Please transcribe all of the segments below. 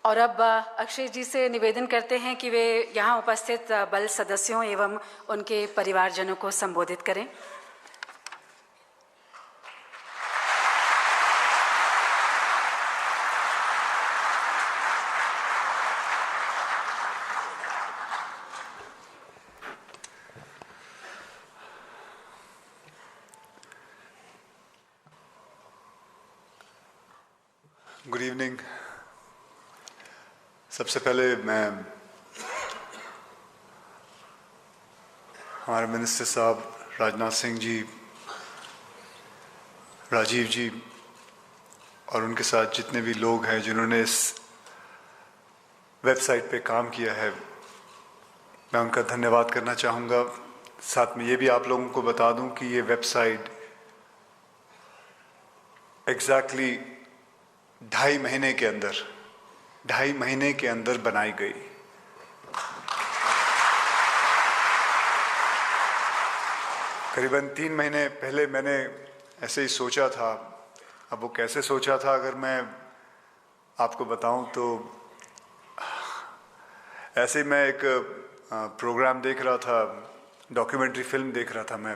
और अब अक्षय जी से निवेदन करते हैं कि वे यहाँ उपस्थित बल सदस्यों एवं उनके परिवारजनों को संबोधित करें। Good evening. सबसे पहले मैं हमारे मिनिस्टर साहब राजनाथ सिंह जी, राजीव जी और उनके साथ जितने भी लोग हैं जिन्होंने इस वेबसाइट पे काम किया है, मैं उनका धन्यवाद करना चाहूँगा। साथ में ये भी आप लोगों को बता दूं कि ये वेबसाइट एग्जैक्टली 2.5 महीने के अंदर बनाई गई। करीबन 3 महीने पहले मैंने ऐसे ही सोचा था। अब वो कैसे सोचा था अगर मैं आपको बताऊं तो ऐसे मैं एक प्रोग्राम देख रहा था, डॉक्यूमेंट्री फिल्म देख रहा था, मैं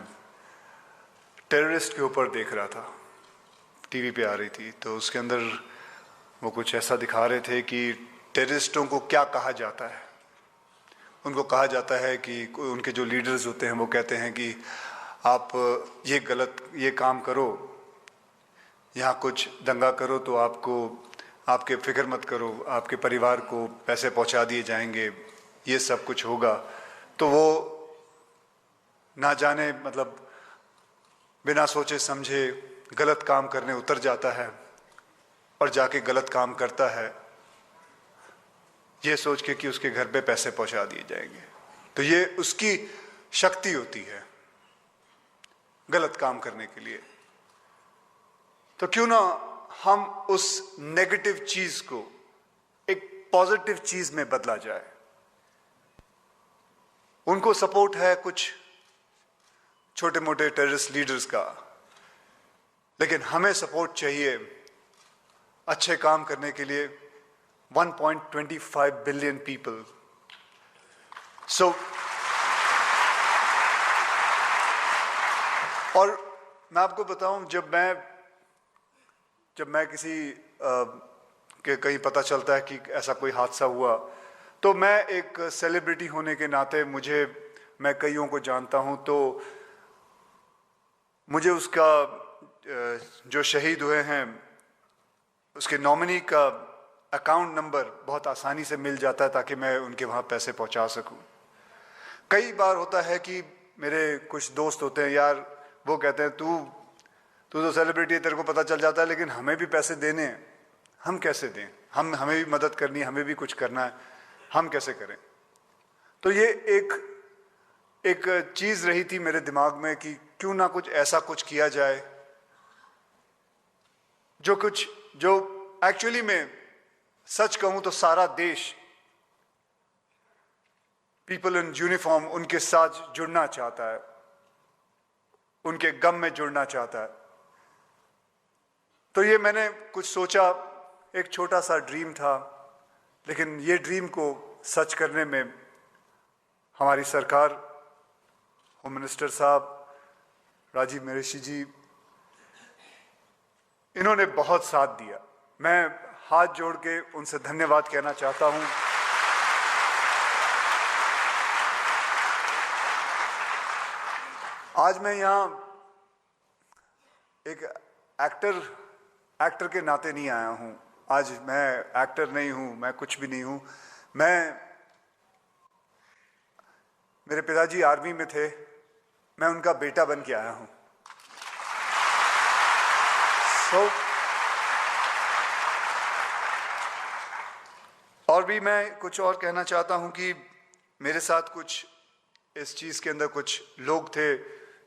टेररिस्ट के ऊपर देख रहा था, टीवी पे आ रही थी। तो उसके अंदर वो कुछ ऐसा दिखा रहे थे कि टेररिस्टों को क्या कहा जाता है। उनको कहा जाता है कि उनके जो लीडर्स होते हैं वो कहते हैं कि आप ये काम करो, यहाँ कुछ दंगा करो तो आपके फिक्र मत करो, आपके परिवार को पैसे पहुँचा दिए जाएंगे, ये सब कुछ होगा। तो वो ना जाने मतलब बिना सोचे समझे गलत काम करने उतर जाता है और जाके गलत काम करता है, ये सोच के कि उसके घर पे पैसे पहुंचा दिए जाएंगे। तो ये उसकी शक्ति होती है गलत काम करने के लिए। तो क्यों ना हम उस नेगेटिव चीज को एक पॉजिटिव चीज में बदला जाए। उनको सपोर्ट है कुछ छोटे मोटे टेररिस्ट लीडर्स का, लेकिन हमें सपोर्ट चाहिए अच्छे काम करने के लिए 1.25 बिलियन पीपल। सो और मैं आपको बताऊं, जब मैं किसी के कहीं पता चलता है कि ऐसा कोई हादसा हुआ, तो मैं एक सेलिब्रिटी होने के नाते मैं कईयों को जानता हूं, तो मुझे उसका जो शहीद हुए हैं उसके नॉमिनी का अकाउंट नंबर बहुत आसानी से मिल जाता है ताकि मैं उनके वहाँ पैसे पहुँचा सकूँ। कई बार होता है कि मेरे कुछ दोस्त होते हैं, यार वो कहते हैं तू तो सेलिब्रिटी है, तेरे को पता चल जाता है, लेकिन हमें भी पैसे देने हैं, हम कैसे दें? हमें भी मदद करनी है, हमें भी कुछ करना है, हम कैसे करें? तो ये एक चीज़ रही थी मेरे दिमाग में कि क्यों ना कुछ ऐसा कुछ किया जाए जो एक्चुअली में सच कहूं तो सारा देश पीपल इन यूनिफॉर्म उनके साथ जुड़ना चाहता है, उनके गम में जुड़ना चाहता है। तो ये मैंने कुछ सोचा, एक छोटा सा ड्रीम था, लेकिन ये ड्रीम को सच करने में हमारी सरकार, होम मिनिस्टर साहब राजीव महर्षि जी, इन्होंने बहुत साथ दिया। मैं हाथ जोड़ के उनसे धन्यवाद कहना चाहता हूं। आज मैं यहां एक एक्टर के नाते नहीं आया हूं। आज मैं एक्टर नहीं हूं, मैं कुछ भी नहीं हूं। मेरे पिताजी आर्मी में थे, मैं उनका बेटा बन के आया हूं। और भी मैं कुछ और कहना चाहता हूं कि मेरे साथ कुछ इस चीज़ के अंदर कुछ लोग थे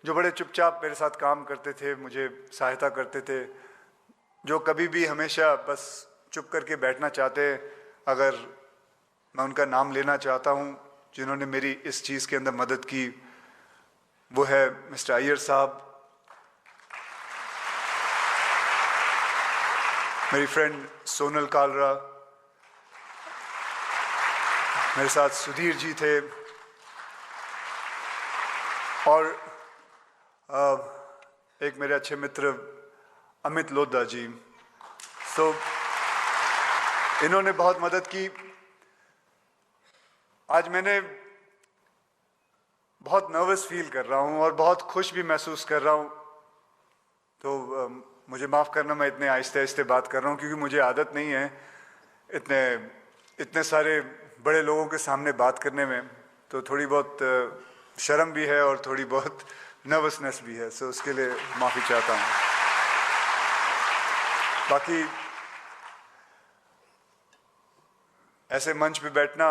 जो बड़े चुपचाप मेरे साथ काम करते थे, मुझे सहायता करते थे, जो कभी भी हमेशा बस चुप करके बैठना चाहते। अगर मैं उनका नाम लेना चाहता हूं जिन्होंने मेरी इस चीज़ के अंदर मदद की, वो है मिस्टर अय्यर साहब, मेरी फ्रेंड सोनल कालरा, मेरे साथ सुधीर जी थे और एक मेरे अच्छे मित्र अमित लोधा जी। तो इन्होंने बहुत मदद की। आज मैंने बहुत नर्वस फील कर रहा हूँ और बहुत खुश भी महसूस कर रहा हूँ। तो मुझे माफ़ करना, मैं इतने आहिस्ते आहिस्ते बात कर रहा हूँ क्योंकि मुझे आदत नहीं है इतने सारे बड़े लोगों के सामने बात करने में। तो थोड़ी बहुत शर्म भी है और थोड़ी बहुत नर्वसनेस भी है, सो उसके लिए माफ़ी चाहता हूँ। बाकी ऐसे मंच पे बैठना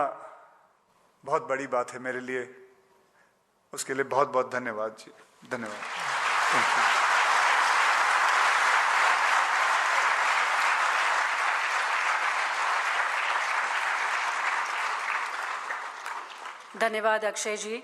बहुत बड़ी बात है मेरे लिए, उसके लिए बहुत बहुत धन्यवाद जी, धन्यवाद। Thank you. धन्यवाद अक्षय जी।